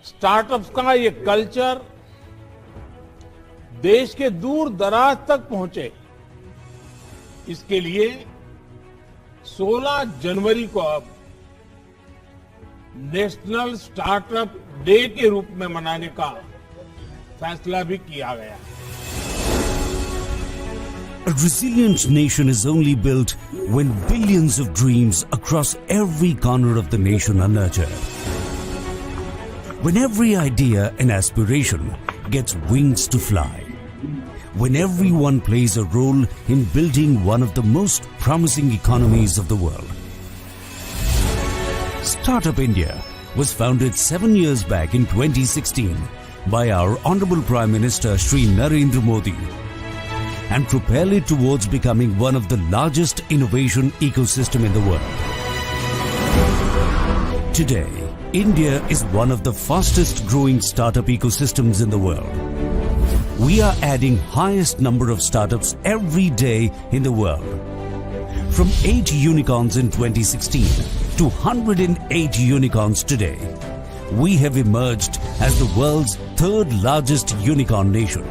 Startups का ये culture देश के दूर दराज तक पहुंचे, इसके लिए 16 जनवरी को अब नेशनल स्टार्टअप डे के रूप में मनाने का फैसला भी किया गया। A resilient nation is only built when billions of dreams across every corner of the nation are nurtured. When every idea and aspiration gets wings to fly. When everyone plays a role in building one of the most promising economies of the world. Startup India was founded 7 years back in 2016 by our Honorable Prime Minister Shri Narendra Modi and propel it towards becoming one of the largest innovation ecosystem in the world. Today, India is one of the fastest growing startup ecosystems in the world. We are adding highest number of startups every day in the world. From 8 unicorns in 2016 to 108 unicorns today, we have emerged as the world's third largest unicorn nation.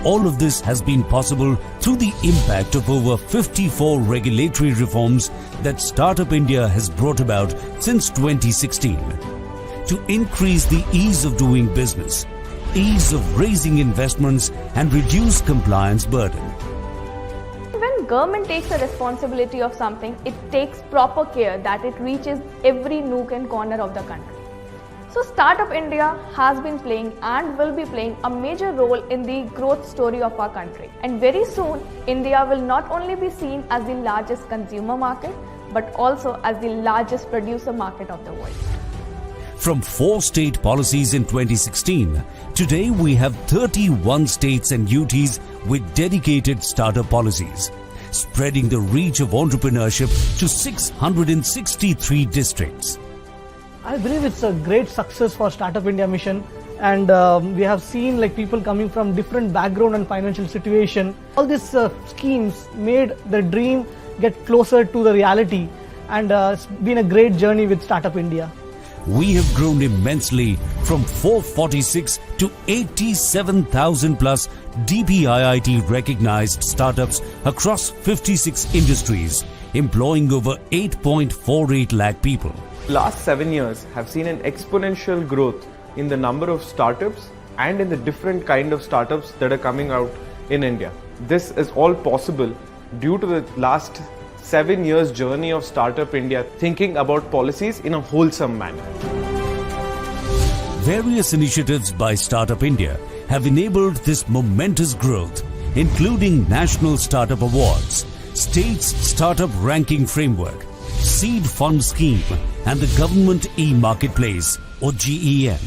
All of this has been possible through the impact of over 54 regulatory reforms that Startup India has brought about since 2016 to increase the ease of doing business, ease of raising investments and reduce compliance burden. When government takes the responsibility of something, it takes proper care that it reaches every nook and corner of the country. So Startup India has been playing and will be playing a major role in the growth story of our country. And very soon, India will not only be seen as the largest consumer market, but also as the largest producer market of the world. From 4 state policies in 2016, today we have 31 states and UTs with dedicated startup policies, spreading the reach of entrepreneurship to 663 districts. I believe it's a great success for Startup India mission, and we have seen like people coming from different background and financial situation. All these schemes made the dream get closer to the reality, and it's been a great journey with Startup India. We have grown immensely from 446 to 87,000 plus DPIIT recognized startups across 56 industries, employing over 8.48 lakh people. Last 7 years have seen an exponential growth in the number of startups and in the different kind of startups that are coming out in India. This is all possible due to the last 7 years journey of Startup India thinking about policies in a wholesome manner. Various initiatives by Startup India have enabled this momentous growth, including National Startup Awards, States Startup Ranking Framework, Seed Fund Scheme and the Government E-Marketplace or GEM.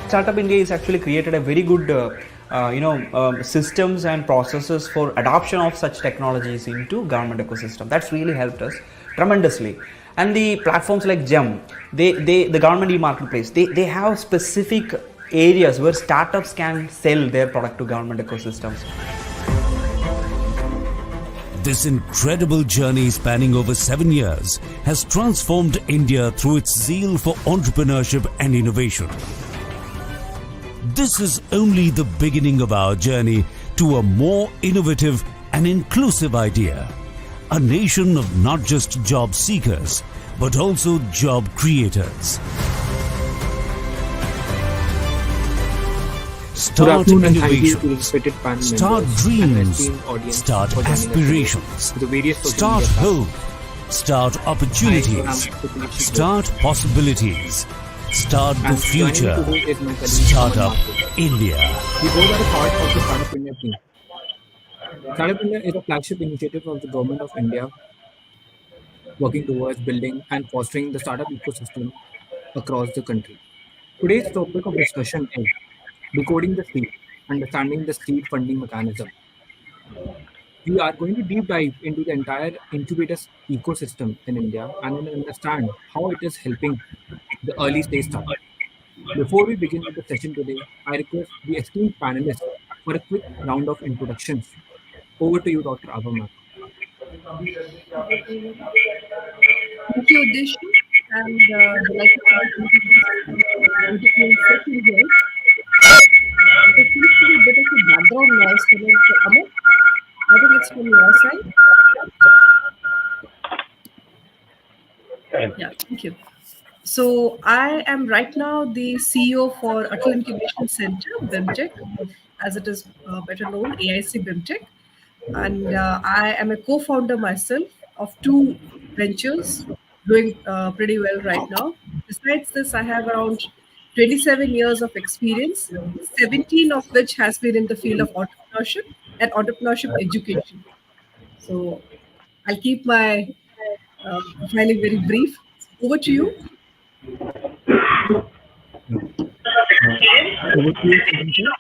Startup India has actually created a very good systems and processes for adoption of such technologies into government ecosystem. That's really helped us tremendously. And the platforms like GEM, the government e-marketplace, they have specific areas where startups can sell their product to government ecosystems. This incredible journey spanning over 7 years has transformed India through its zeal for entrepreneurship and innovation. This is only the beginning of our journey to a more innovative and inclusive idea. A nation of not just job seekers, but also job creators. Start innovation, start dreams, start aspirations, start hope, start opportunities, start possibilities, start the future, Startup India. We both are a part of the Startup India team. Startup India is a flagship initiative of the Government of India working towards building and fostering the startup ecosystem across the country. Today's topic of discussion is Decoding the Sea, understanding the seed funding mechanism. We are going to deep dive into the entire incubators ecosystem in India and then understand how it is helping the early stage startup. Before we begin with the session today, I request the esteemed panelists for a quick round of introductions. Over to you, Dr. Abha ma'am. Thank you, Ideation, and delighted to be part of this beautiful session here. There seems to be a bit of a background noise coming from Abha. I think it's from your side. Yeah, thank you. So I am right now the CEO for Atal Incubation Center, BIMTECH, or as it is better known, AIC BIMTECH. And I am a co-founder myself of two ventures doing pretty well right now. Besides this, I have around 27 years of experience, 17 of which has been in the field of entrepreneurship and entrepreneurship education. So I'll keep my profiling very brief. Over to you. Yeah. Over to you, Chintan sir.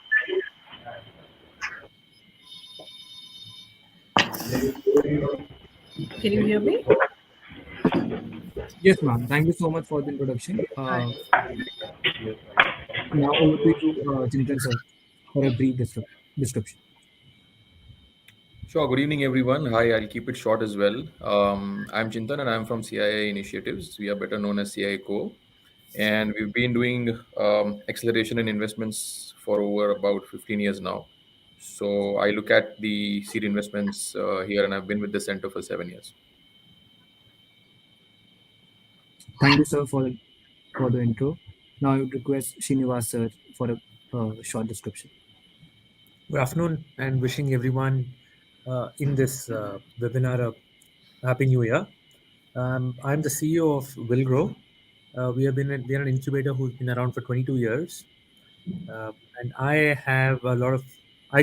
Can you hear me? Yes, ma'am. Thank you so much for the introduction. Hi. Now over to you, Chintan sir, for a brief description. Sure. Good evening, everyone. Hi, I'll keep it short as well. I'm Chintan and I'm from CIIE Initiatives. We are better known as CIIE Co. And we've been doing acceleration and investments for over about 15 years now. So I look at the seed investments here, and I've been with the center for 7 years. Thank you, sir, for the intro. Now I would request Srinivas sir for a short description. Good afternoon and wishing everyone in this webinar a happy new year. I'm the CEO of Villgro. We are an incubator who's been around for 22 years, and I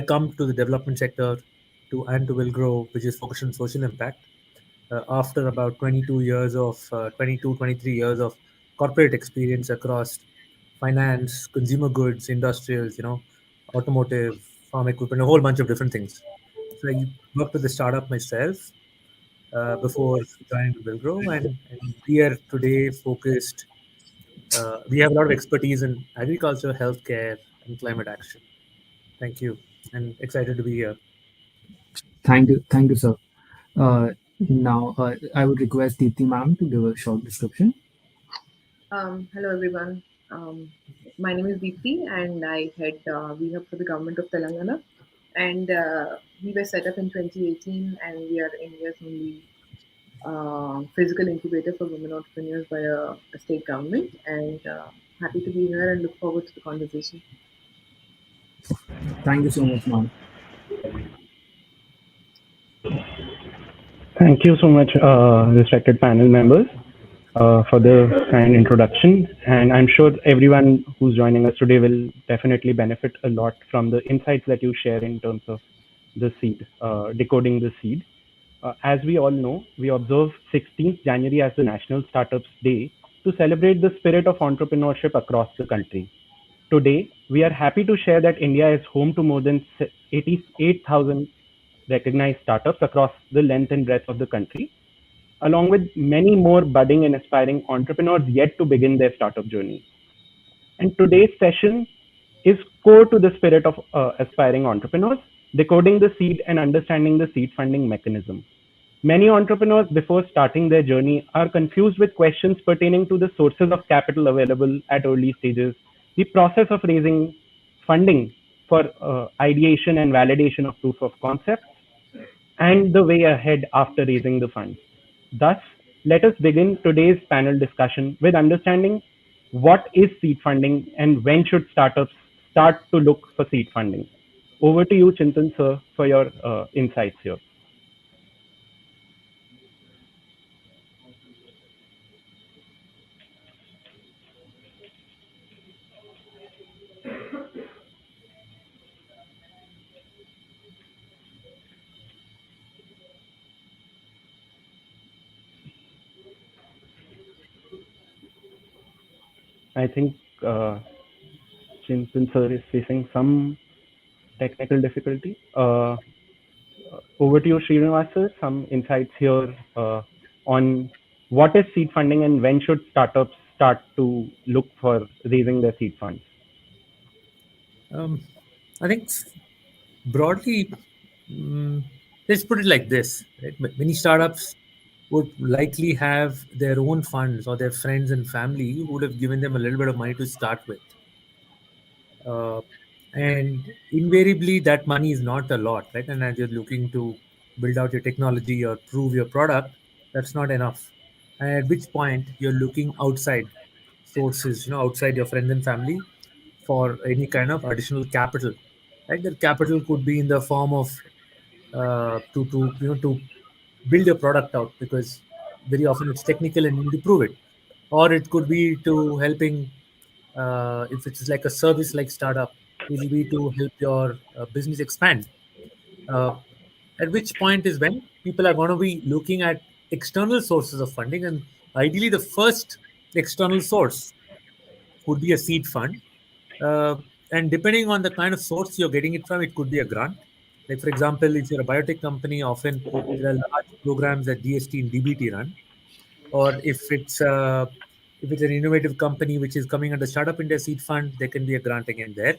come to the development sector to Villgro, which is focused on social impact. After about 23 years of corporate experience across finance, consumer goods, industrials, automotive, farm equipment, a whole bunch of different things. So I worked with the startup myself before joining Villgro, and we are today focused. We have a lot of expertise in agriculture, healthcare, and climate action. Thank you, and excited to be here. Thank you, sir. Now I would request Deepthi ma'am to give a short description. Hello, everyone. My name is Deepthi, and I head VHub for the government of Telangana. And we were set up in 2018, and we are India's only physical incubator for women entrepreneurs by a state government. And happy to be here and look forward to the conversation. Thank you so much, ma'am. Thank you so much, respected panel members, for the kind introduction. And I'm sure everyone who's joining us today will definitely benefit a lot from the insights that you share in terms of the seed, decoding the seed. As we all know, we observe 16th January as the National Startups Day to celebrate the spirit of entrepreneurship across the country. Today, we are happy to share that India is home to more than 88,000 recognized startups across the length and breadth of the country, along with many more budding and aspiring entrepreneurs yet to begin their startup journey. And today's session is core to the spirit of aspiring entrepreneurs, decoding the seed and understanding the seed funding mechanism. Many entrepreneurs before starting their journey are confused with questions pertaining to the sources of capital available at early stages, the process of raising funding for ideation and validation of proof of concept, and the way ahead after raising the funds. Thus, let us begin today's panel discussion with understanding what is seed funding and when should startups start to look for seed funding. Over to you, Chintan sir, for your insights here. I think Chintan sir is facing some technical difficulty. Over to you, Srinivas, sir. Some insights here on what is seed funding and when should startups start to look for raising their seed funds? I think broadly, let's put it like this. Right? Many startups would likely have their own funds or their friends and family who would have given them a little bit of money to start with. And invariably, that money is not a lot, right? And as you're looking to build out your technology or prove your product, that's not enough. And at which point you're looking outside sources, outside your friends and family for any kind of additional capital, right? That capital could be in the form of to build your product out, because very often it's technical and you need to prove it, or it could be to helping if it's like a service like startup, it'll be to help your business expand. uh, at which point is when people are going to be looking at external sources of funding, and ideally the first external source could be a seed fund. uh, and depending on the kind of source you're getting it from, it could be a grant. Like for example, if you're a biotech company, often there are large programs that DST and DBT run. Or if it's an innovative company which is coming under Startup India Seed Fund, there can be a grant again there.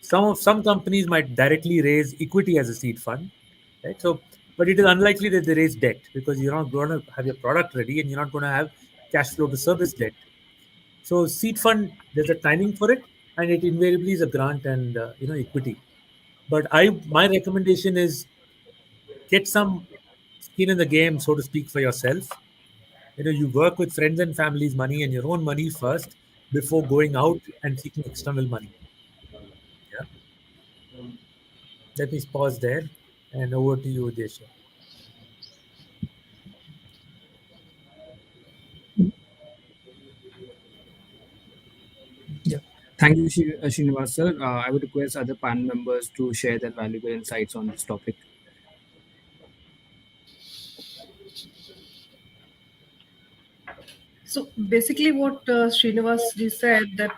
Some companies might directly raise equity as a seed fund, right? So, but it is unlikely that they raise debt, because you're not going to have your product ready and you're not going to have cash flow to service debt. So seed fund, there's a timing for it, and it invariably is a grant and equity. But my recommendation is get some skin in the game, so to speak, for yourself. You work with friends and family's money and your own money first before going out and seeking external money. Yeah. Let me pause there and over to you, Desha. Yeah. Thank you, Srinivas sir. I would request other panel members to share their valuable insights on this topic. So basically, what Srinivas ji said, that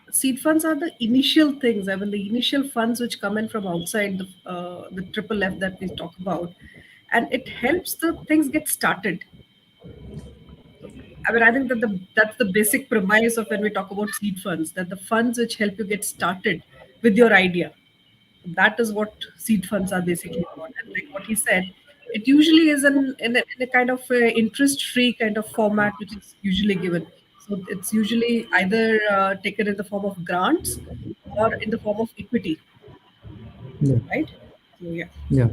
seed funds are the initial things. I mean, the initial funds which come in from outside the triple F that we talk about, and it helps the things get started. I mean, I think that that's the basic premise of when we talk about seed funds, that the funds which help you get started with your idea. That is what seed funds are basically about. And like what he said, it usually is in a kind of interest-free kind of format, which is usually given. So it's usually either taken in the form of grants or in the form of equity, Yeah. right? So yeah. Yeah.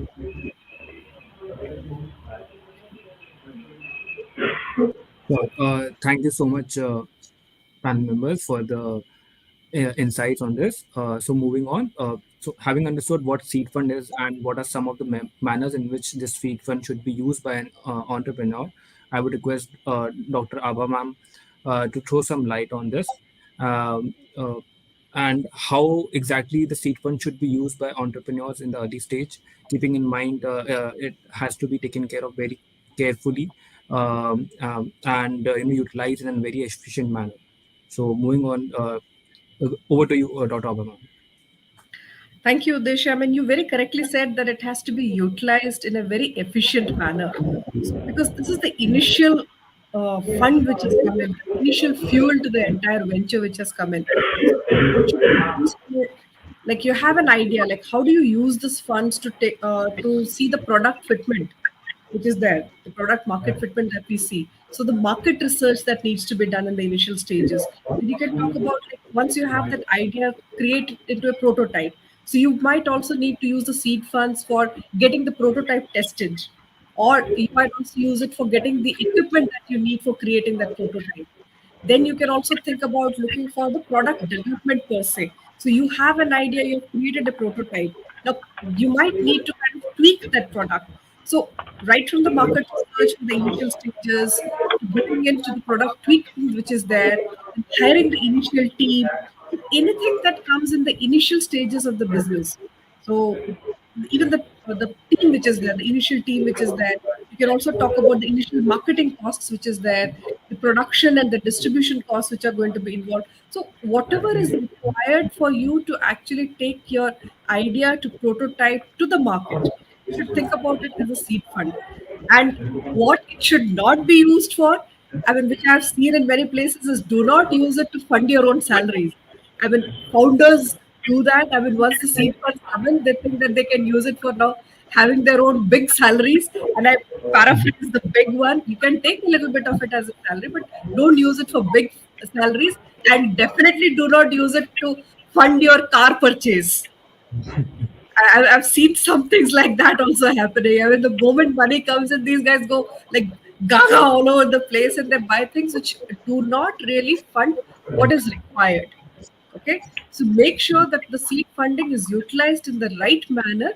So, thank you so much, panel members, for the insights on this. So moving on. So having understood what seed fund is and what are some of the manners in which this seed fund should be used by an entrepreneur, I would request Dr. Abha ma'am to throw some light on this, um, uh, and how exactly the seed fund should be used by entrepreneurs in the early stage, keeping in mind it has to be taken care of very carefully, and utilized in a very efficient manner. So moving on. Over to you, Dr. Obama. Thank you, Udesh. I mean, you very correctly said that it has to be utilized in a very efficient manner. So, because this is the initial fund which has come in, the initial fuel to the entire venture which has come in. So, what should be used like you have an idea, like how do you use this funds to take to see the product fitment, which is there, the product market fitment that we see. So the market research that needs to be done in the initial stages. And you can talk about like once you have that idea, create it into a prototype. So you might also need to use the seed funds for getting the prototype tested, or you might also use it for getting the equipment that you need for creating that prototype. Then you can also think about looking for the product development per se. So you have an idea, you've created a prototype. Now you might need to kind of tweak that product. So right from the market research in the initial stages, to getting into the product tweaking which is there, and hiring the initial team, anything that comes in the initial stages of the business. So even the team which is there, the initial team which is there. You can also talk about the initial marketing costs which is there, the production and the distribution costs which are going to be involved. So whatever is required for you to actually take your idea to prototype to the market, you should think about it as a seed fund. And what it should not be used for, I mean, which I've seen in many places, is do not use it to fund your own salaries. I mean, founders do that. I mean, once the seed funds come in, they think that they can use it for now having their own big salaries. And I paraphrase the big one. You can take a little bit of it as a salary, but don't use it for big salaries. And definitely do not use it to fund your car purchase. I've seen some things like that also happening. I mean, the moment money comes in, these guys go like gaga all over the place and they buy things which do not really fund what is required. Okay, so make sure that the seed funding is utilized in the right manner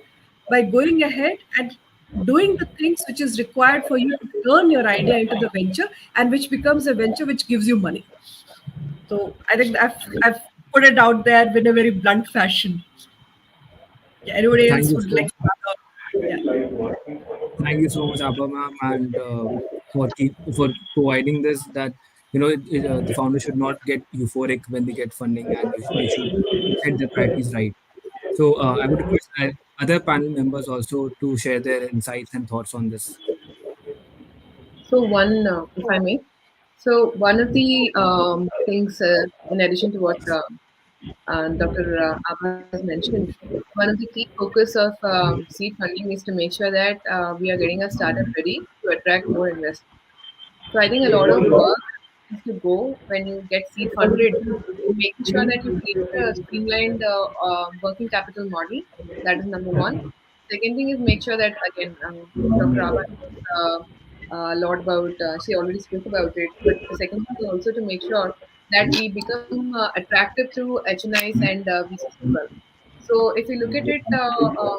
by going ahead and doing the things which is required for you to turn your idea into the venture and which becomes a venture which gives you money. So I think I've put it out there in a very blunt fashion. Yeah, anybody Thank else you would so like to add on? Yeah. Thank you so much, Abha ma'am, and for providing this. That the founder should not get euphoric when they get funding, and they should set their priorities right. So I would request other panel members also to share their insights and thoughts on this. So if I may, so one of the things, in addition to what Dr. Abha has mentioned, one of the key focus of seed funding is to make sure that we are getting a startup ready to attract more investors. So I think a lot of work has to go when you get seed funded, making sure that you create a streamlined working capital model. That is number one. Second thing is make sure that again, Dr. Abha a lot about. She already spoke about it, but the second thing is also to make sure that we become attractive through HNIs and VCs as well. So if you look at it, I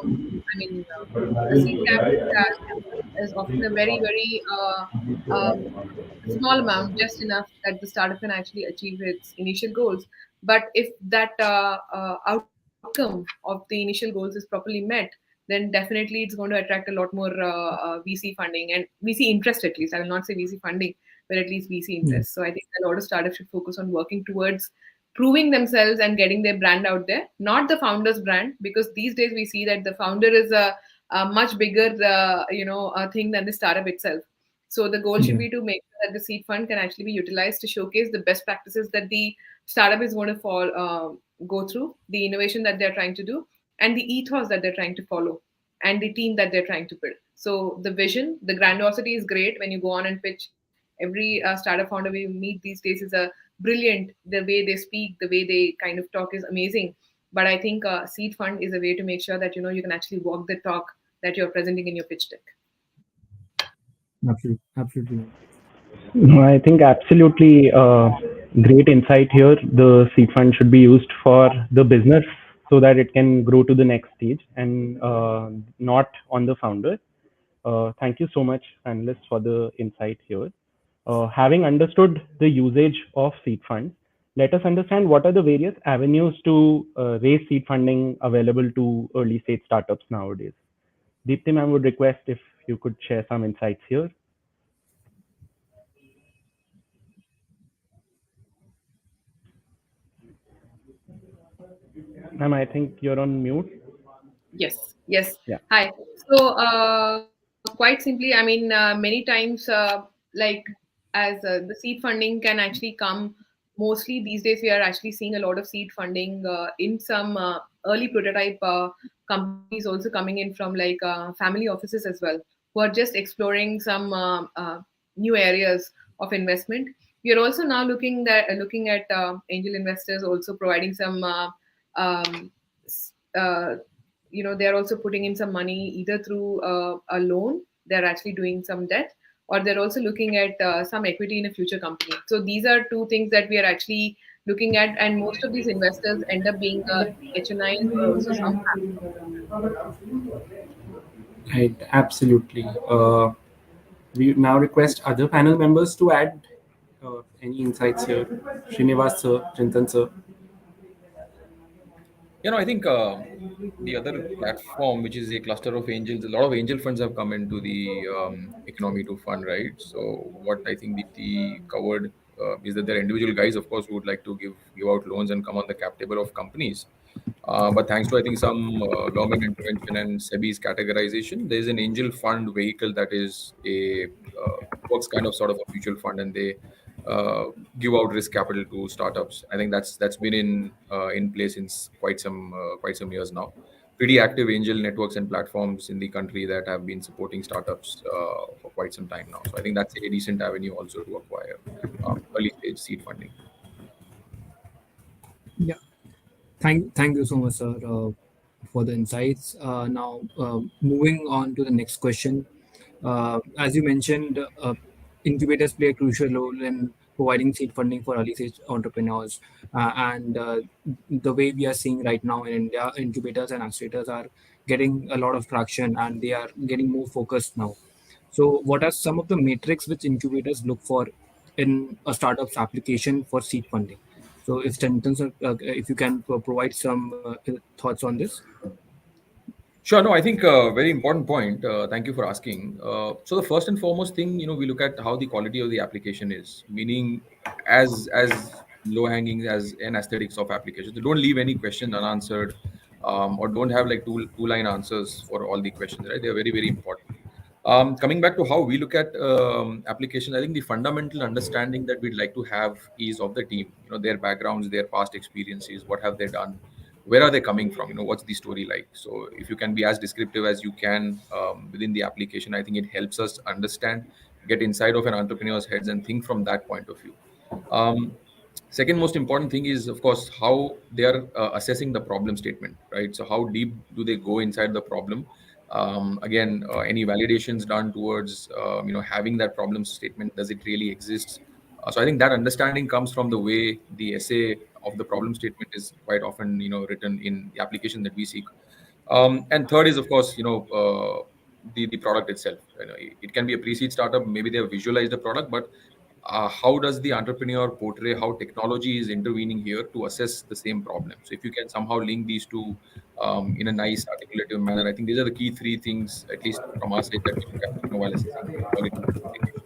mean, the seed capital is often a very, very small amount, just enough that the startup can actually achieve its initial goals. But if that outcome of the initial goals is properly met, then definitely it's going to attract a lot more VC funding and VC interest at least. I will not say VC funding, but at least VC interest. So I think a lot of startups should focus on working towards proving themselves and getting their brand out there, not the founder's brand, because these days we see that the founder is a much bigger, thing than the startup itself. So the goal should be to make sure that the seed fund can actually be utilized to showcase the best practices that the startup is going to go through, the innovation that they're trying to do, and the ethos that they're trying to follow, and the team that they're trying to build. So the vision, the grandiosity is great when you go on and pitch. Every startup founder we meet these days is a brilliant. The way they speak, the way they kind of talk is amazing. But I think seed fund is a way to make sure that you can actually walk the talk that you're presenting in your pitch deck. Absolutely, absolutely. No, I think absolutely great insight here. The seed fund should be used for the business so that it can grow to the next stage and not on the founder. Thank you so much, panelists, for the insight here. Having understood the usage of seed funds, let us understand what are the various avenues to raise seed funding available to early stage startups nowadays. Deepthi ma'am, would request if you could share some insights here. Ma'am, I think you're on mute. Yes, yes. Yeah. Hi. So, quite simply, I mean, many times, like as the seed funding can actually come. Mostly these days, we are actually seeing a lot of seed funding in some early prototype companies also coming in from like family offices as well, who are just exploring some new areas of investment. We are also now looking at angel investors also providing some. S- uh, they're also putting in some money either through a loan, they're actually doing some debt, or they're also looking at some equity in a future company. So these are two things that we are actually looking at, and most of these investors end up being HNIs or also some Right, absolutely. We now request other panel members to add any insights here. Srinivas sir, Chintan sir. I think the other platform, which is a cluster of angels, a lot of angel funds have come into the economy to fund, right? So what I think Deepthi covered is that there are individual guys, of course, who would like to give out loans and come on the cap table of companies. But thanks to, I think, some government intervention and SEBI's categorization, there is an angel fund vehicle that is a works kind of sort of a mutual fund, and they uh, give out risk capital to startups. I think that's been in place since quite some years now. Pretty active angel networks and platforms in the country that have been supporting startups for quite some time now. So I think that's a decent avenue also to acquire early stage seed funding. Yeah. Thank you so much, sir, for the insights. Now, moving on to the next question. As you mentioned, incubators play a crucial role in providing seed funding for early stage entrepreneurs. And the way we are seeing right now in India, incubators and accelerators are getting a lot of traction, and they are getting more focused now. So, what are some of the metrics which incubators look for in a startup's application for seed funding? So, if Chintan, sir, if you can provide some thoughts on this. Sure. No, I think very important point. Thank you for asking. So the first and foremost thing, we look at how the quality of the application is, meaning as low hanging as an aesthetics of applications. So don't leave any question unanswered, or don't have like two line answers for all the questions. Right? They are very important. Coming back to how we look at applications, I think the fundamental understanding that we'd like to have is of the team. Their backgrounds, their past experiences, what have they done, where are they coming from, what's the story like. So if you can be as descriptive as you can within the application, I think it helps us understand, get inside of an entrepreneur's heads and think from that point of view. Second most important thing is, of course, how they are assessing the problem statement, right? So how deep do they go inside the problem? Again, any validations done towards having that problem statement, does it really exist? So I think that understanding comes from the way the essay of the problem statement is quite often written in the application that we seek. And third is, of course, the product itself. It can be a pre-seed startup. Maybe they have visualized the product, but how does the entrepreneur portray how technology is intervening here to assess the same problem? So if you can somehow link these two in a nice articulative manner, I think these are the key three things, at least from our side, that we look at while assessing the quality of the application.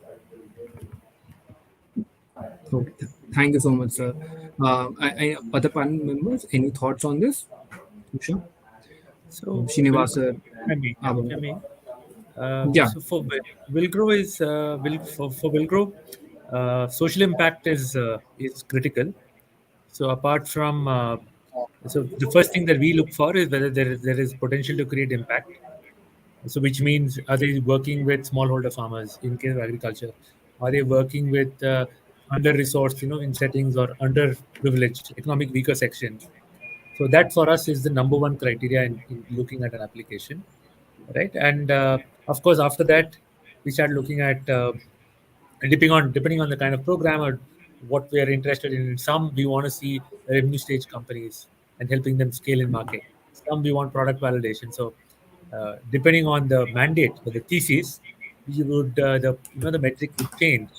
Okay. Thank you so much, sir. Other panel members, any thoughts on this? Sure. So, Srinivas, sir. If I may, Yeah. so for Villgro for Villgro, social impact is critical. So apart from so the first thing that we look for is whether there is potential to create impact. So which means, are they working with smallholder farmers in case of agriculture? Are they working with under-resourced, in settings, or underprivileged, economic weaker sections? So that for us is the number one criteria in looking at an application, right? And of course, after that, we start looking at depending on the kind of program or what we are interested in. Some we want to see revenue stage companies and helping them scale in market. Some we want product validation. So depending on the mandate or the thesis, you would the metric would change.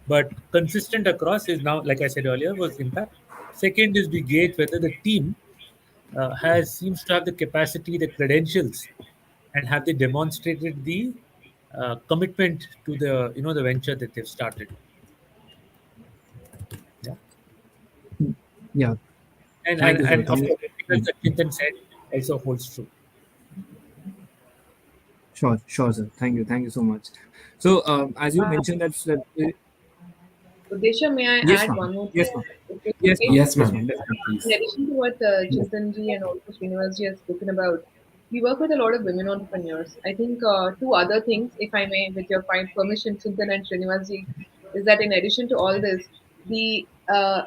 But consistent across is now, like I said earlier, was impact. Second is we gauge whether the team has seems to have the capacity, the credentials, and have they demonstrated the commitment to the venture that they've started. Yeah. Yeah. And Thank you, sir. of course, because that Chintan said also holds true. Sure, sir. Thank you so much. So, as you mentioned, Udesha, may I yes, add ma'am. one more Yes, thing? ma'am. If it's Yes, okay? ma'am. Yes, Yes, ma'am. ma'am. Definitely, In please. addition to what Chintanji and also Srinivasji has spoken about, we work with a lot of women entrepreneurs. I think two other things, if I may, with your kind permission, Chintan and Srinivasji, is that in addition to all this, the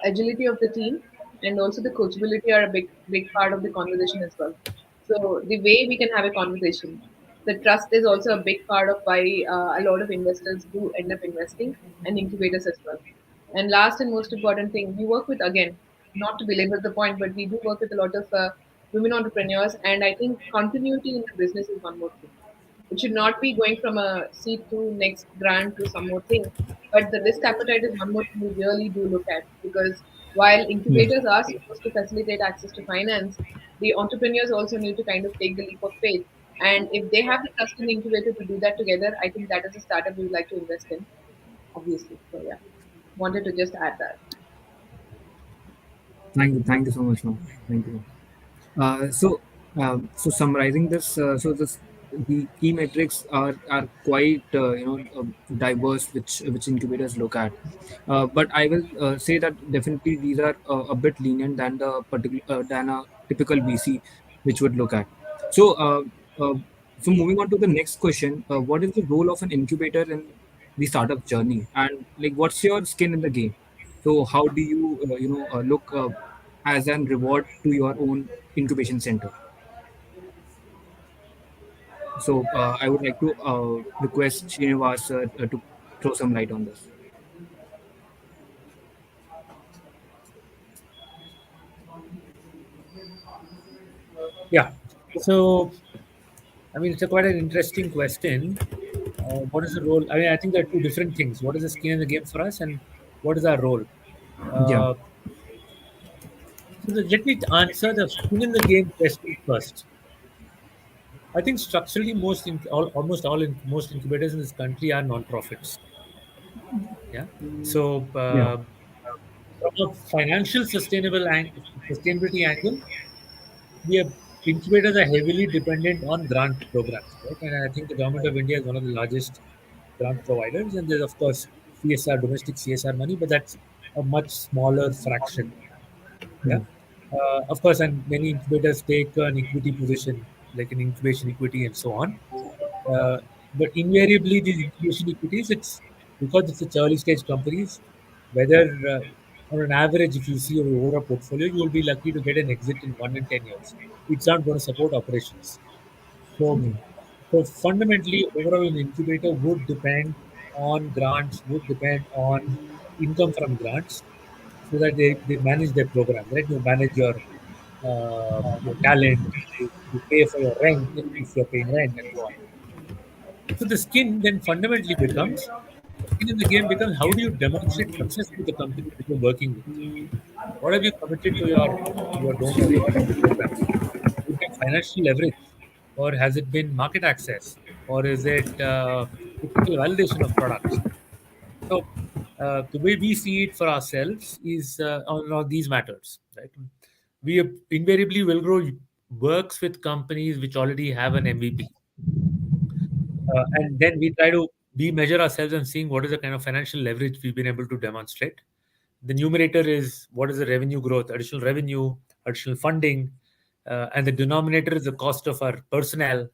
agility of the team and also the coachability are a big part of the conversation as well. So the way we can have a conversation, the trust is also a big part of why a lot of investors do end up investing, and incubators as well. And last and most important thing, we work with, again, not to belabor the point, but we do work with a lot of women entrepreneurs, and I think continuity in the business is one more thing. It should not be going from a seed to next grant to some more thing, but the risk appetite is one more thing we really do look at, because While incubators are supposed to facilitate access to finance, the entrepreneurs also need to kind of take the leap of faith. And if they have the trust in the incubator to do that together, I think that is a startup we would like to invest in, obviously. So yeah, wanted to just add that. Thank you so much, ma'am. Thank you. So summarizing this, the key metrics are quite diverse, which incubators look at. But I will say that definitely these are a bit lenient than the particular than a typical VC, which would look at. So uh, so moving on to the next question, what is the role of an incubator in the startup journey, and like what's your skin in the game? So how do you look as an reward to your own incubation center? So I would like to request Srinivas to throw some light on this. Yeah. So, I mean, it's a quite an interesting question. What is the role? I mean, I think there are two different things. What is the skin in the game for us, and what is our role? Yeah. Uh, let me answer the skin in the game question first. I think structurally, almost all most incubators in this country are non-profits. Yeah. So, Yeah. from a financial sustainability angle, we have incubators are heavily dependent on grant programs, right? And I think the government of India is one of the largest grant providers, and there's of course CSR, domestic CSR money, but that's a much smaller fraction. Yeah, Hmm. of course, and many incubators take an equity position, like an incubation equity and so on. Uh, but invariably, these incubation equities, it's because it's early stage companies, whether on an average, if you see your overall portfolio, you will be lucky to get an exit in 1 in 10 years. It's not going to support operations. So, Hmm. so fundamentally, overall, an incubator would depend on grants, would depend on income from grants, so that they manage their program, right? You manage your talent, you pay for your rent if you're paying rent, and so on. So the skin then fundamentally becomes skin in the game becomes how do you demonstrate success to the company that you're working with? What have you committed to your donors in the program? Is it financial leverage, or has it been market access, or is it technical validation of products? So the way we see it for ourselves is on these matters, right? We invariably Villgro works with companies which already have an MVP, and then we try to we measure ourselves and seeing what is the kind of financial leverage we've been able to demonstrate. The numerator is what is the revenue growth, additional revenue, additional funding, and the denominator is the cost of our personnel,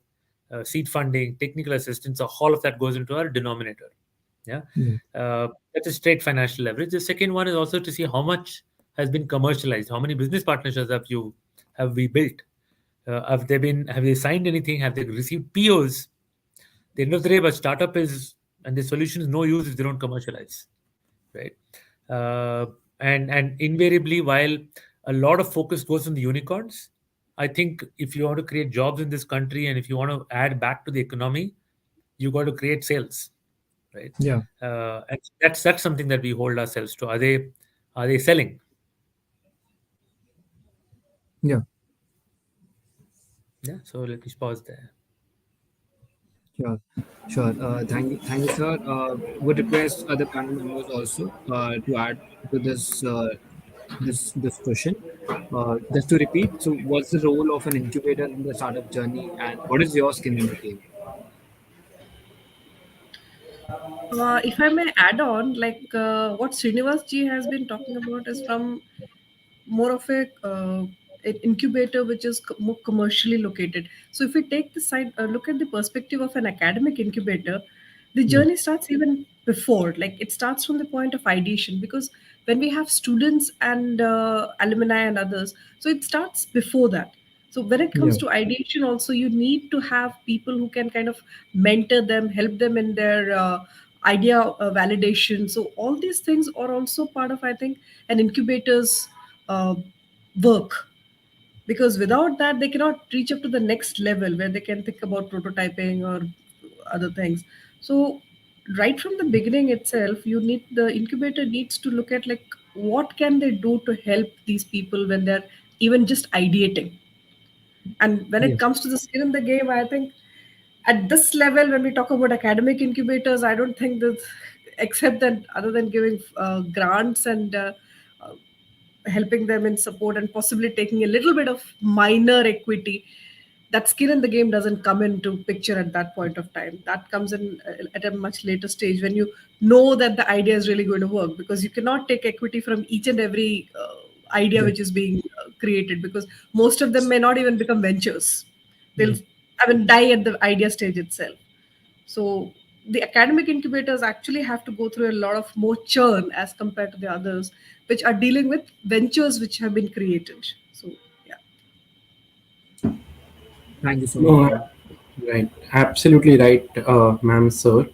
seed funding, technical assistance. So all of that goes into our denominator. Yeah, Hmm. that's a straight financial leverage. The second one is also to see how much has been commercialized, how many business partnerships have we built, have they signed anything, have they received POs? The end of the day, but startup is and the solution is no use if they don't commercialize, right? Uh, and invariably, while a lot of focus goes on the unicorns, I think if you want to create jobs in this country and if you want to add back to the economy, you got to create sales, right? Yeah. And that's something that we hold ourselves to. Are they selling? Yeah. Yeah. So let me pause there. Sure. Sure. Thank you, sir. Would request other panel members also to add to this question. Just to repeat, so what's the role of an incubator in the startup journey, and what is your skin in the game? If I may add on, like what Srinivas ji has been talking about is from more of an incubator which is more commercially located. So if we take the side, look at the perspective of an academic incubator, the Hmm. journey starts even before. Like it starts from the point of ideation, because when we have students and alumni and others, so it starts before that. So when it Yeah. comes to ideation, also you need to have people who can kind of mentor them, help them in their idea validation. So all these things are also part of, I think, an incubator's uh, work, because without that they cannot reach up to the next level where they can think about prototyping or other things. So right from the beginning itself, you need the incubator needs to look at like what can they do to help these people when they're even just ideating? And when it Yes. comes to the skin in the game, I think at this level, when we talk about academic incubators, I don't think that, except that other than giving grants and helping them in support and possibly taking a little bit of minor equity, that skin in the game doesn't come into picture at that point of time. That comes in at a much later stage when you know that the idea is really going to work, because you cannot take equity from each and every idea which is being created, because most of them may not even become ventures. They'll, I mean, die at the idea stage itself. So the academic incubators actually have to go through a lot of more churn as compared to the others, which are dealing with ventures which have been created. So yeah. Thank you so much, No, ma'am. right. Absolutely right, ma'am, sir.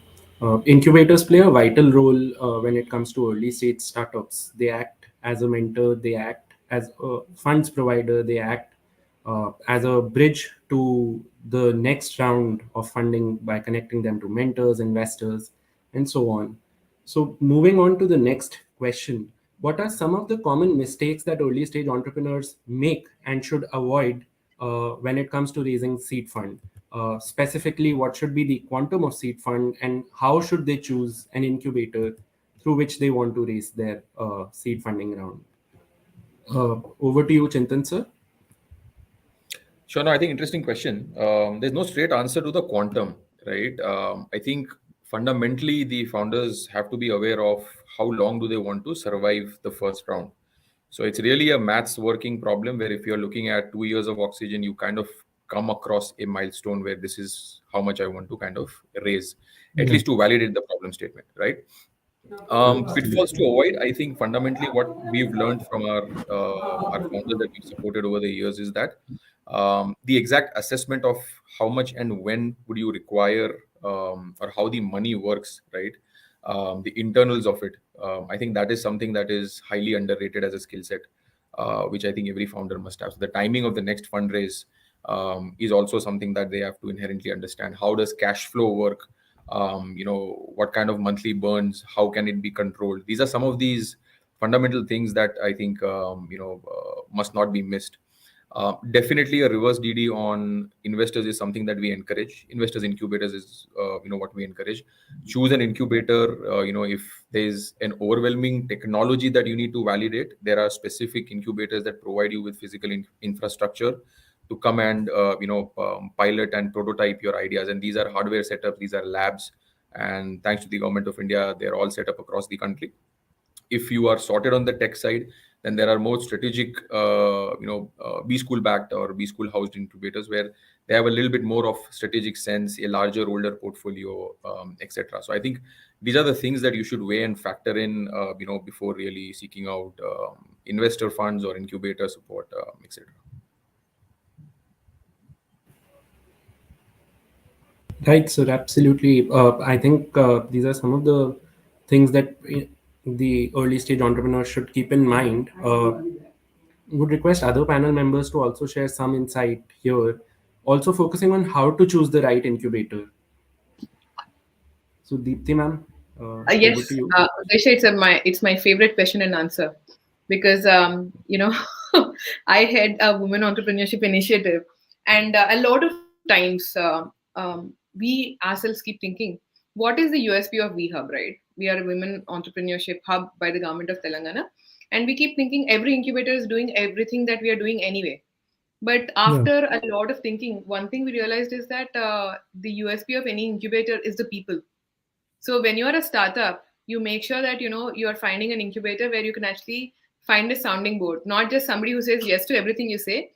Incubators play a vital role when it comes to early stage startups. They act as a mentor, they act as a funds provider, they act as a bridge to the next round of funding by connecting them to mentors, investors, and so on. So, moving on to the next question, what are some of the common mistakes that early stage entrepreneurs make and should avoid when it comes to raising seed fund? Specifically, what should be the quantum of seed fund and how should they choose an incubator through which they want to raise their seed funding round? Over to you, Chintan, sir. Sure. No, I think interesting question. There's no straight answer to the quantum, right? I think fundamentally the founders have to be aware of how long do they want to survive the first round. So it's really a maths working problem where if you're looking at 2 years of oxygen, you kind of come across a milestone where this is how much I want to kind of raise, at Yeah. least to validate the problem statement, right? Pitfalls to avoid, I think fundamentally what we've learned from our founders that we've supported over the years is that the exact assessment of how much and when would you require, or how the money works, right? The internals of it. I think that is something that is highly underrated as a skill set, which I think every founder must have. So the timing of the next fundraise is also something that they have to inherently understand. How does cash flow work? What kind of monthly burns, how can it be controlled? These are some of these fundamental things that I think must not be missed. Definitely a reverse DD on investors is something that we encourage. Investors incubators is what we encourage. Choose an incubator. If there's an overwhelming technology that you need to validate, there are specific incubators that provide you with physical infrastructure to come and pilot and prototype your ideas. And these are hardware setups, these are labs, and thanks to the government of India, they're all set up across the country. If you are sorted on the tech side, then there are more strategic B school backed or B school housed incubators where they have a little bit more of strategic sense, a larger older portfolio, etc. So I think these are the things that you should weigh and factor in before really seeking out investor funds or incubator support, etc. Right, sir. Absolutely. I think these are some of the things that the early stage entrepreneurs should keep in mind. Would request other panel members to also share some insight here, also focusing on how to choose the right incubator. So, Deepthi, ma'am, over to Yes, you. Rishi, it's my favorite question and answer, because I had a women entrepreneurship initiative, and a lot of times we ourselves keep thinking, what is the USP of VHub, right? We are a women entrepreneurship hub by the government of Telangana, and we keep thinking every incubator is doing everything that we are doing anyway. But Yeah. after a lot of thinking, one thing we realized is that the USP of any incubator is the people. So when you're a startup, you make sure that you're finding an incubator where you can actually find a sounding board, not just somebody who says yes to everything you say,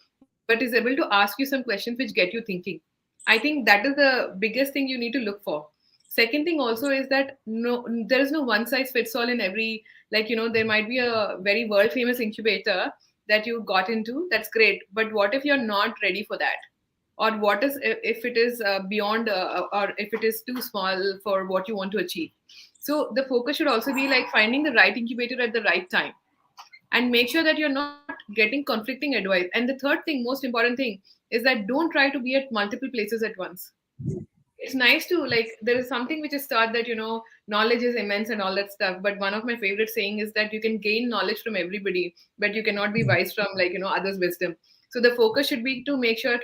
but is able to ask you some questions which get you thinking. I think that is the biggest thing you need to look for. Second thing also is that there is no one size fits all in every, there might be a very world famous incubator that you got into. That's great, but what if you're not ready for that? Or what is if it is beyond, or if it is too small for what you want to achieve? So the focus should also be like finding the right incubator at the right time, and make sure that you're not getting conflicting advice. And the third thing, most important thing, is that don't try to be at multiple places at once. it's nice to like, there is something which is taught that, knowledge is immense and all that stuff. But one of my favorite saying is that you can gain knowledge from everybody, but you cannot be wise from like, others' wisdom. So the focus should be to make sure,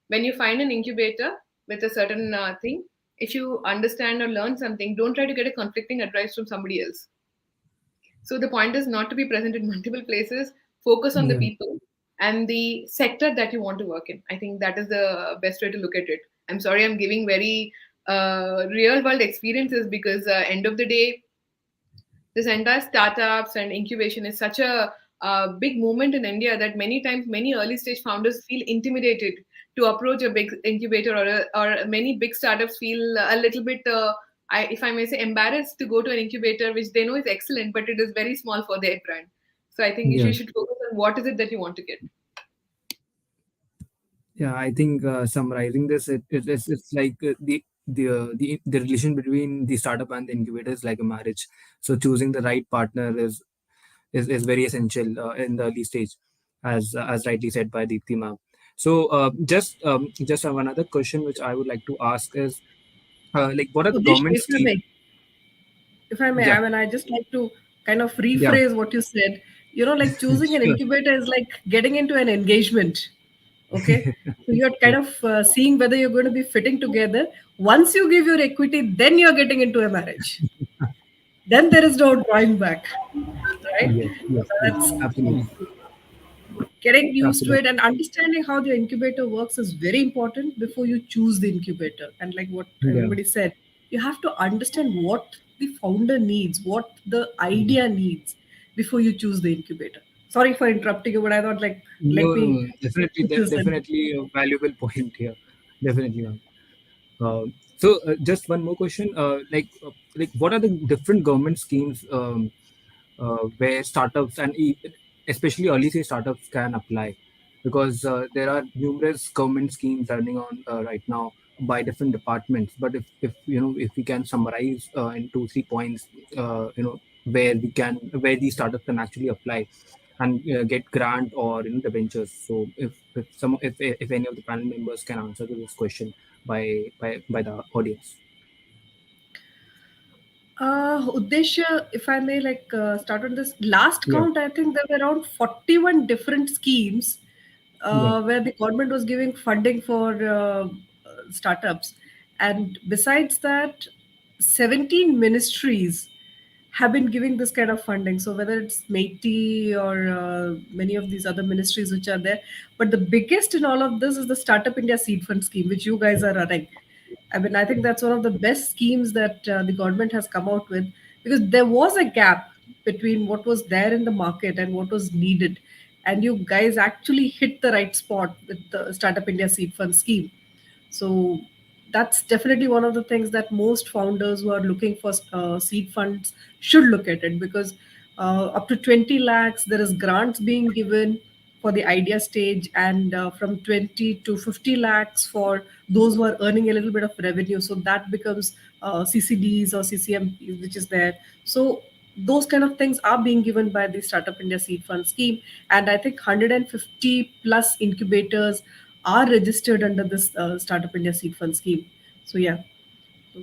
when you find an incubator with a certain thing, if you understand or learn something, don't try to get a conflicting advice from somebody else. So the point is not to be present in multiple places, focus on the Yeah. people and the sector that you want to work in. I think that is the best way to look at it. I'm sorry, I'm giving very real world experiences because end of the day, this entire startups and incubation is such a big movement in India that many times many early stage founders feel intimidated to approach a big incubator, or many big startups feel a little bit, if I may say, embarrassed to go to an incubator which they know is excellent, but it is very small for their brand. So I think Yeah. you should focus on what is it that you want to get. Yeah, I think summarizing this, it's like the relation between the startup and the incubator is like a marriage. So choosing the right partner is very essential in the early stage, as rightly said by Deepthi ma'am. So just have another question which I would like to ask is like what are the Udish, government schemes? if I may, Yeah, I mean, I just like to kind of yeah, rephrase what you said. Like choosing an sure. incubator is like getting into an engagement. Okay. So you're kind of seeing whether you're going to be fitting together. Once you give your equity, then you're getting into a marriage. Then there is no drawing back, right? Yes, yes, So yes, that's absolutely, getting used to absolutely. it and understanding how the incubator works is very important before you choose the incubator. And like what Yeah. everybody said, you have to understand what the founder needs, what the Yeah. idea needs before you choose the incubator. Sorry for interrupting you, but I thought like let No, no, me no, definitely, put this in. definitely a valuable point here. Definitely, ma'am. So just one more question. Like, what are the different government schemes where startups and especially early stage startups can apply? Because there are numerous government schemes running on right now by different departments. But if if we can summarize in 2 3 points, where these startups can actually apply and get grant or the ventures. So if any of the panel members can answer to this question by the audience. Uddesha, if I may start on this last Yeah, count, I think there were around 41 different schemes yeah, where the government was giving funding for startups. And besides that, 17 ministries have been giving this kind of funding. So whether it's MeitY or many of these other ministries which are there, but the biggest in all of this is the Startup India Seed Fund scheme, which you guys are running. I mean, I think that's one of the best schemes that the government has come out with, because there was a gap between what was there in the market and what was needed. And you guys actually hit the right spot with the Startup India Seed Fund scheme. So that's definitely one of the things that most founders who are looking for seed funds should look at it, because up to 20 lakhs, there is grants being given for the idea stage, and from 20 to 50 lakhs for those who are earning a little bit of revenue. So that becomes CCDs or CCM, which is there. So those kind of things are being given by the Startup India Seed Fund scheme. And I think 150 plus incubators are registered under this Startup India Seed Fund scheme. So yeah, so,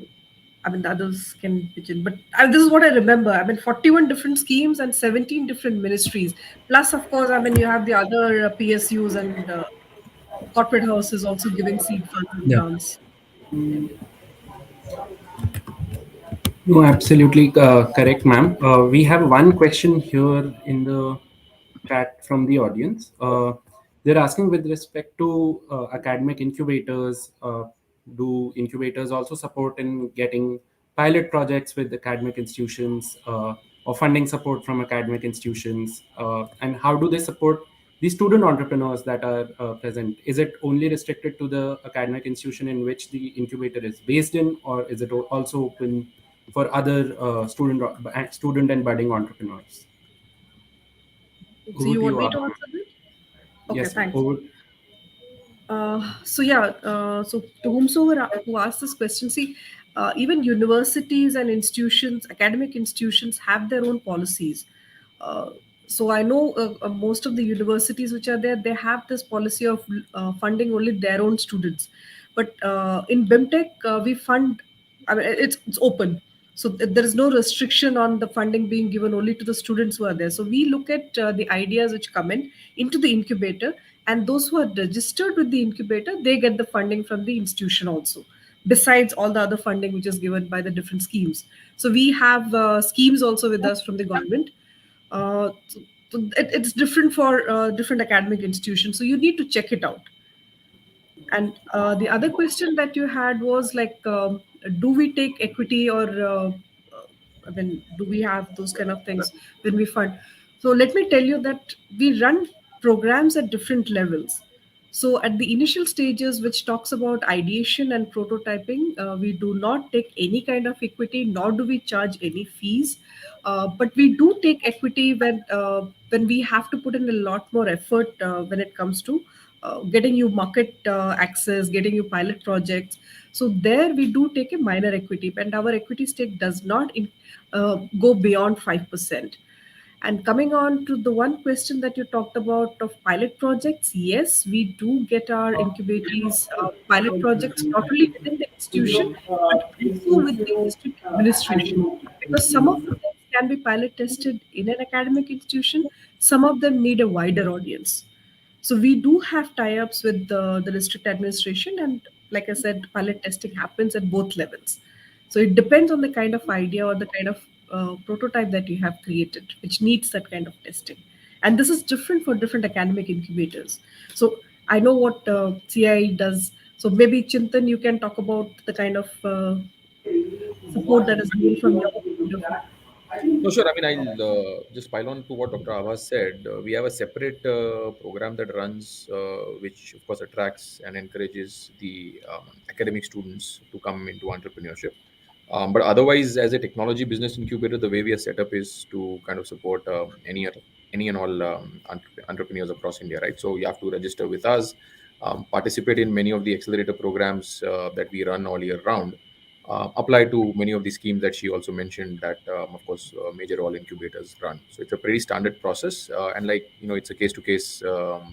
I mean the others can pitch in, but this is what I remember. I mean 41 different schemes and 17 different ministries. Plus, of course, I mean you have the other PSUs and corporate houses also giving seed funds and yeah. grants. No, absolutely correct, ma'am. We have one question here in the chat from the audience. They're asking with respect to academic incubators. Do incubators also support in getting pilot projects with academic institutions or funding support from academic institutions? And how do they support the student entrepreneurs that are present? Is it only restricted to the academic institution in which the incubator is based in, or is it also open for other student and budding entrepreneurs? So Over you to want you, me Abha. to answer this? Okay, Yes, ma'am. thanks. So yeah, so to whomsoever who asked this question, see, even universities and institutions, academic institutions have their own policies. Uh, so I know most of the universities which are there, they have this policy of funding only their own students. But in BIMTECH, we fund, I mean, it's open. So there is no restriction on the funding being given only to the students who are there. So we look at the ideas which come in into the incubator, and those who are registered with the incubator, they get the funding from the institution also, besides all the other funding which is given by the different schemes. So we have schemes also with us from the government. It's different for different academic institutions. So you need to check it out. And the other question that you had was like, do we take equity or, I mean, do we have those kind of things when we fund? So let me tell you that we run programs at different levels. So at the initial stages, which talks about ideation and prototyping, we do not take any kind of equity, nor do we charge any fees. But we do take equity when we have to put in a lot more effort when it comes to getting you market access, getting you pilot projects. So there we do take a minor equity, and our equity stake does not go beyond 5%. And coming on to the one question that you talked about of pilot projects, yes, we do get our incubators pilot projects not only within the institution but also with the district administration, because some of the things can be pilot tested in an academic institution, some of them need a wider audience. So we do have tie-ups with the district administration, and like I said, pilot testing happens at both levels. So it depends on the kind of idea or the kind of prototype that you have created, which needs that kind of testing. And this is different for different academic incubators. So I know what CIIE does. So maybe Chintan, you can talk about the kind of support that is given from your point of view. No, sure. I mean, I'll just pile on to what Dr. Abha said. We have a separate program that runs, which of course attracts and encourages the academic students to come into entrepreneurship. But otherwise, as a technology business incubator, the way we are set up is to kind of support any and all entrepreneurs across India, right? So you have to register with us, participate in many of the accelerator programs that we run all year round. Apply to many of the schemes that she also mentioned that, of course, major all incubators run. So it's a pretty standard process, and like it's a case-to-case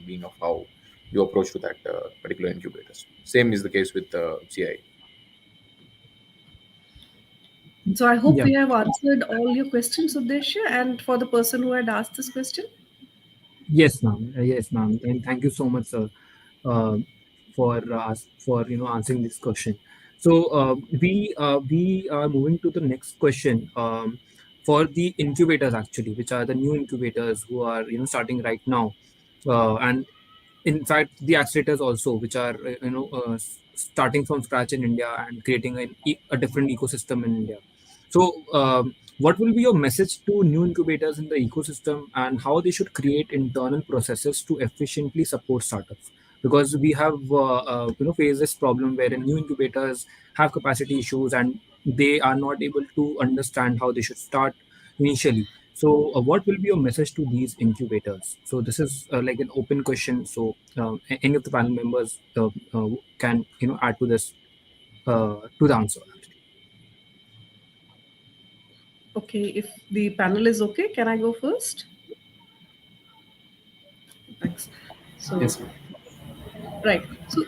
being of how you approach to that particular incubators. Same is the case with CIIE. So I hope Yeah. we have answered all your questions, Uddesha, and for the person who had asked this question. Yes, ma'am. Yes, ma'am. And thank you so much, sir, uh, for answering this question. So we are moving to the next question for the incubators actually, which are the new incubators who are starting right now, and in fact the accelerators also, which are starting from scratch in India and creating a different ecosystem in India. So what will be your message to new incubators in the ecosystem, and how they should create internal processes to efficiently support startups? Because we have faced this problem wherein new incubators have capacity issues and they are not able to understand how they should start initially. So, what will be your message to these incubators? So, this is like an open question. So, any of the panel members can add to this to the answer. Okay, if the panel is okay, can I go first? Thanks. So, Yes, ma'am. right. So,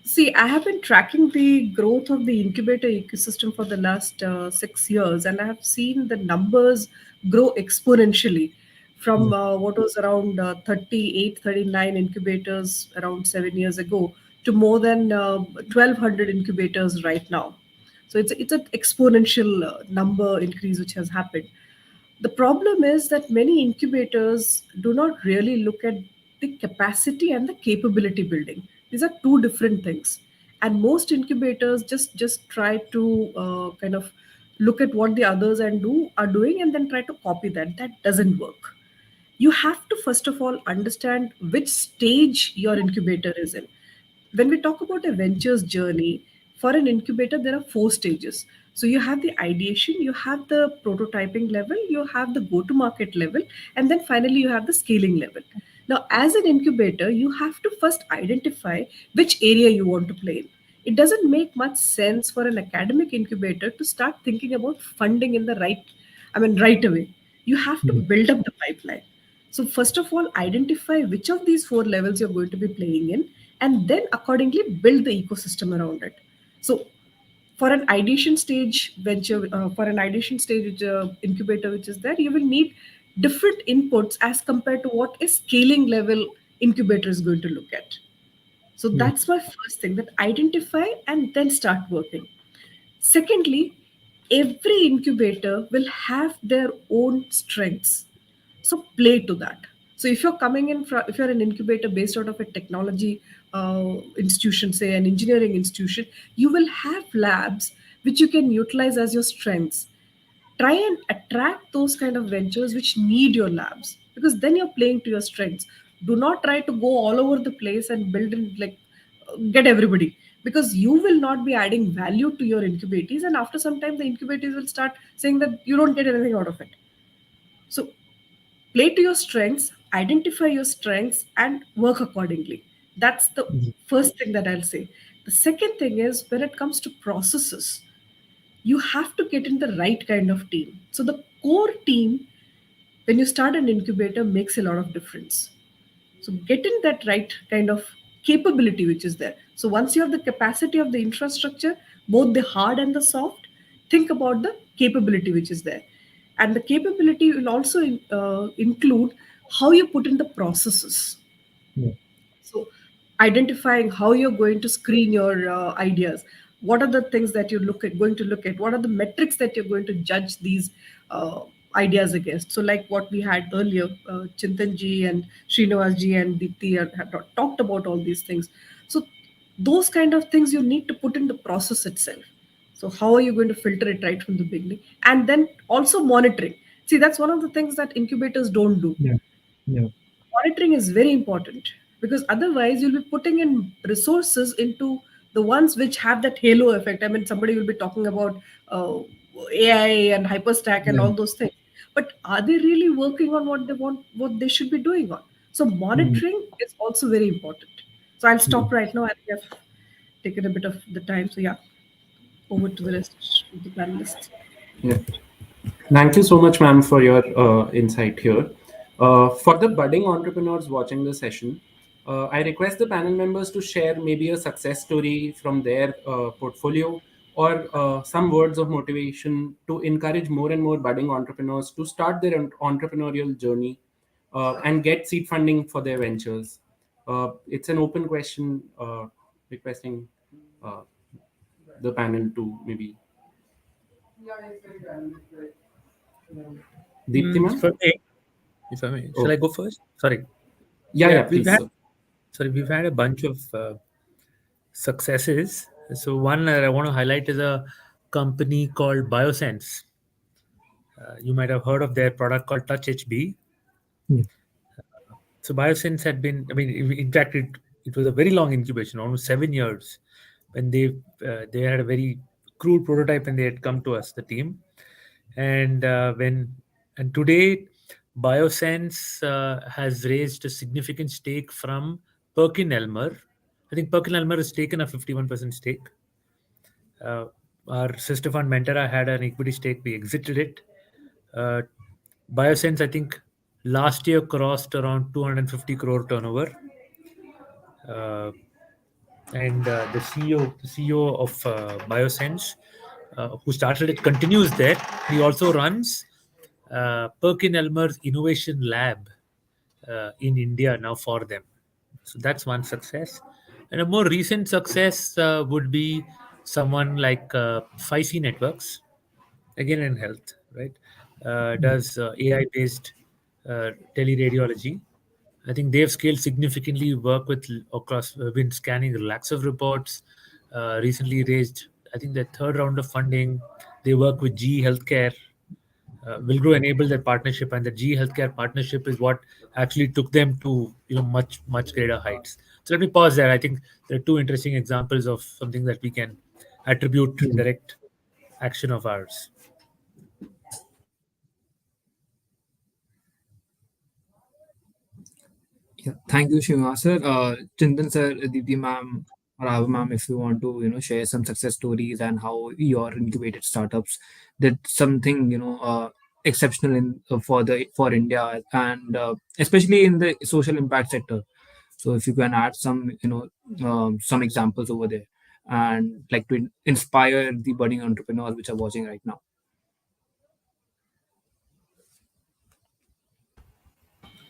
see, I have been tracking the growth of the incubator ecosystem for the last 6 years, and I have seen the numbers grow exponentially from what was around 38, 39 incubators around 7 years ago to more than 1,200 incubators right now. So it's an exponential number increase which has happened. The problem is that many incubators do not really look at the capacity and the capability building. These are two different things. And most incubators just try to kind of look at what the others are doing and then try to copy that. That doesn't work. You have to first of all understand which stage your incubator is in. When we talk about a ventures journey, for an incubator there are 4 stages. So you have the ideation, you have the prototyping level, you have the go to market level, and then finally you have the scaling level. Now as an incubator you have to first identify which area you want to play in. It doesn't make much sense for an academic incubator to start thinking about funding in the right away. You have to build up the pipeline. So first of all, identify which of these 4 levels you're going to be playing in, and then accordingly build the ecosystem around it. So for an ideation stage venture, for an ideation stage incubator which is there, you will need different inputs as compared to what a scaling level incubator is going to look at. So that's my first thing, that identify and then start working. Secondly, every incubator will have their own strengths. So play to that. So if you're coming in from, if you're an incubator based out of a technology institution, say an engineering institution, you will have labs which you can utilize as your strengths. Try and attract those kind of ventures which need your labs, because then you're playing to your strengths. Do not try to go all over the place and build in, like, get everybody, because you will not be adding value to your incubators, and after some time the incubators will start saying that you don't get anything out of it. So play to your strengths, identify your strengths, and work accordingly. That's the first thing that I'll say. The second thing is, when it comes to processes, you have to get in the right kind of team. So the core team, when you start an incubator, makes a lot of difference. So get in that right kind of capability which is there. So once you have the capacity of the infrastructure, both the hard and the soft, think about the capability which is there. And the capability will also include how you put in the processes. So identifying how you're going to screen your ideas, what are the things that you're going to look at, what are the metrics that you're going to judge these ideas against. So like what we had earlier, Chintan ji and Srinivas ji and Deepthi had talked about all these things. So those kind of things you need to put in the process itself. So how are you going to filter it right from the beginning? And then also monitoring. See, that's one of the things that incubators don't do. Yeah. Monitoring is very important, because otherwise you'll be putting in resources into the ones which have that halo effect. I mean, somebody will be talking about AI and hyperstack and Yeah. all those things, but are they really working on what they want, what they should be doing on? So monitoring is also very important. So I'll stop right now. I think I've taken a bit of the time, so yeah, over to the rest of the panelists. Yeah. Thank you so much, ma'am, for your insight here. For the budding entrepreneurs watching the session, I request the panel members to share maybe a success story from their portfolio, or some words of motivation to encourage more and more budding entrepreneurs to start their entrepreneurial journey and get seed funding for their ventures. It's an open question, requesting uh, the panel to maybe. Deepthi, ma'am? If I may, Oh. shall I go first? Sorry. Yeah, we've please, had, sir. we've had a bunch of successes. So one I want to highlight is a company called Biosense. You might have heard of their product called Touch HB. So Biosense had been, I mean, in fact, it was a very long incubation, almost 7 years, when they had a very crude prototype and they had come to us, the team, and today Biosense has raised a significant stake from Perkin Elmer. I think Perkin Elmer has taken a 51% stake. Our sister fund Mentera had an equity stake. We exited it. Biosense, I think, last year crossed around 250 crore turnover. And the CEO of Biosense, who started it, continues there. He also runs Perkin Elmer's Innovation Lab in India now for them. So that's one success. And a more recent success would be someone like 5C Networks, again in health, right? Does AI based teleradiology. I think they've scaled significantly, work with across, been scanning relaxive reports, recently raised, I think, their third round of funding. They work with GE Healthcare. Villgro enabled that partnership, and the GE Healthcare partnership is what actually took them to much greater heights. So let me pause there. I think there are two interesting examples of something that we can attribute direct action of ours. Yeah, thank you, Srinivas sir. Chintan sir, Deepthi ma'am, or Abha ma'am, if you want to, share some success stories and how your incubated startups did something, exceptional in for India, and especially in the social impact sector. So if you can add some, some examples over there, and like to inspire the budding entrepreneurs which are watching right now.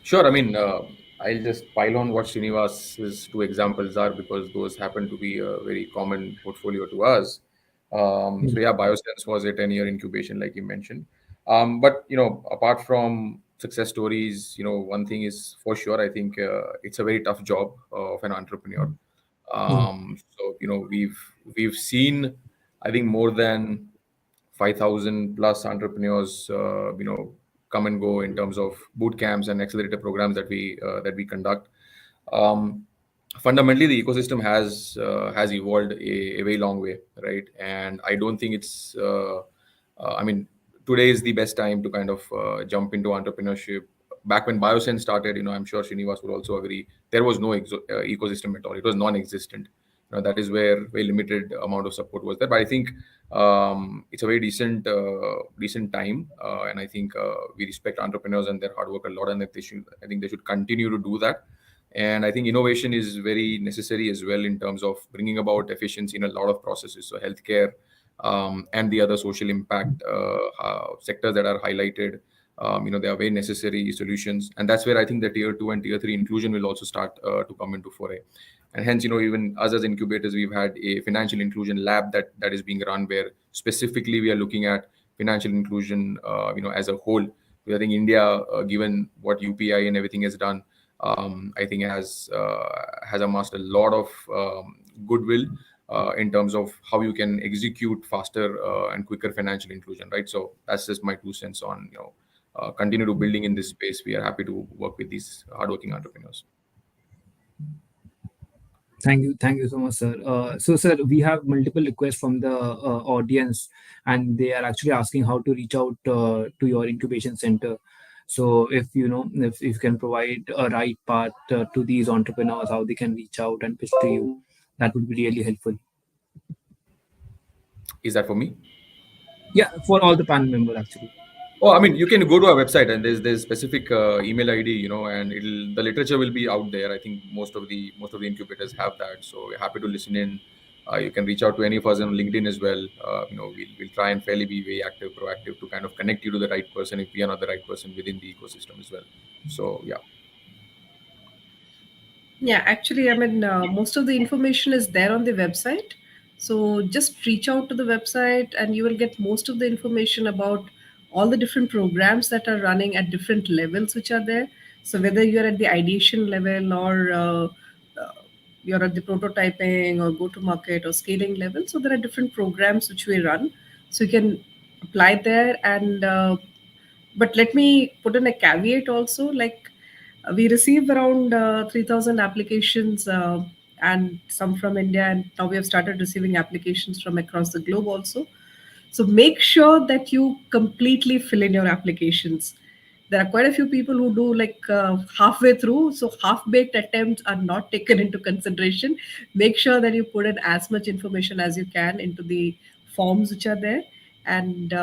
Sure. I mean, I'll just pile on what Srinivas's two examples are because those happen to be a very common portfolio to us. So yeah, Biosense was a 10-year incubation, like you mentioned. But apart from success stories, one thing is for sure. I think it's a very tough job of an entrepreneur. So we've seen, I think, more than 5,000 plus entrepreneurs, come and go in terms of boot camps and accelerator programs that we conduct. Um, Fundamentally, the ecosystem has evolved a very long way, right? And I don't think it's. I mean, today is the best time to kind of jump into entrepreneurship. Back when Biosense started, I'm sure Srinivas would also agree. There was no ecosystem at all. It was non-existent. That is where very limited amount of support was there. But I think it's a very decent time, and I think we respect entrepreneurs and their hard work a lot, and that I think they should continue to do that. And I think innovation is very necessary as well in terms of bringing about efficiency in a lot of processes. So healthcare, and the other social impact sectors that are highlighted, they are very necessary solutions. And that's where I think the tier 2 and tier 3 inclusion will also start to come into foray. And hence, even us as incubators, we've had a financial inclusion lab that is being run, where specifically we are looking at financial inclusion, as a whole. Because I think India, given what UPI and everything has done, I think has amassed a lot of goodwill in terms of how you can execute faster and quicker financial inclusion, right? So that's just my 2 cents on continue to building in this space. We are happy to work with these hardworking entrepreneurs. Thank you so much, sir. So, sir, we have multiple requests from the audience, and they are actually asking how to reach out to your incubation center. So, if you can provide a right path to these entrepreneurs, how they can reach out and pitch to you, that would be really helpful. Is that for me? Yeah, for all the panel members actually. Oh, I mean, you can go to our website and there's specific email ID, and the literature will be out there. I think most of the incubators have that. So we're happy to listen in. You can reach out to any of us on LinkedIn as well. We'll try and fairly be very active, proactive to kind of connect you to the right person if we are not the right person within the ecosystem as well. So yeah. Yeah, actually, I mean, most of the information is there on the website. So just reach out to the website and you will get most of the information about all the different programs that are running at different levels which are there. So whether you're at the ideation level or you're at the prototyping or go to market or scaling level, so there are different programs which we run. So you can apply there and but let me put in a caveat also, like we received around 3,000 applications and some from India, and now we have started receiving applications from across the globe also. So make sure that you completely fill in your applications. There are quite a few people who do like halfway through, so half-baked attempts are not taken into consideration. Make sure that you put in as much information as you can into the forms which are there, and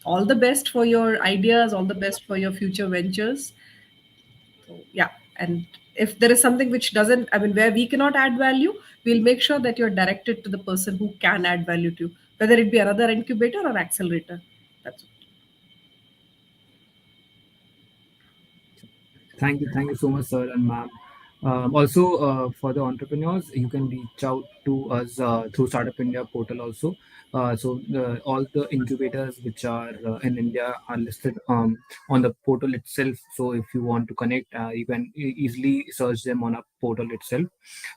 all the best for your ideas, all the best for your future ventures. So, yeah, and if there is something which doesn't, I mean, where we cannot add value, we'll make sure that you're directed to the person who can add value to you, whether it be another incubator or accelerator. That's it. Thank you so much, sir and ma'am. Also, for the entrepreneurs, you can reach out to us through Startup India portal also. All the incubators which are in India are listed on the portal itself. So if you want to connect, you can easily search them on our portal itself.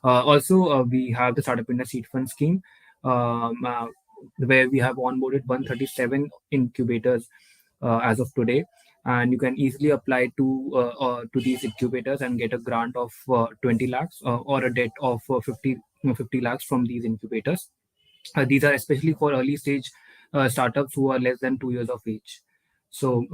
We have the Startup India Seed Fund Scheme, where we have onboarded 137 incubators as of today, and you can easily apply to these incubators and get a grant of 20 lakhs or a debt of 50 lakhs from these incubators. These are especially for early stage startups who are less than 2 years of age. So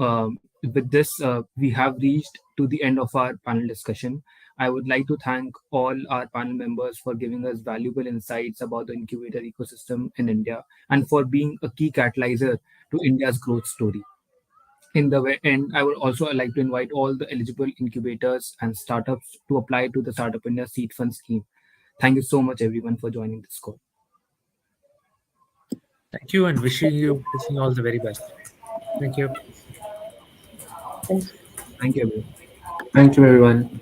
with this, we have reached to the end of our panel discussion. I would like to thank all our panel members for giving us valuable insights about the incubator ecosystem in India and for being a key catalyzer to India's growth story. In the end, I would also like to invite all the eligible incubators and startups to apply to the Startup India Seed Fund scheme. Thank you so much, everyone, for joining this call. Thank you, and wishing you all the very best. Thank you. Thank you, everyone. Thank you, everyone.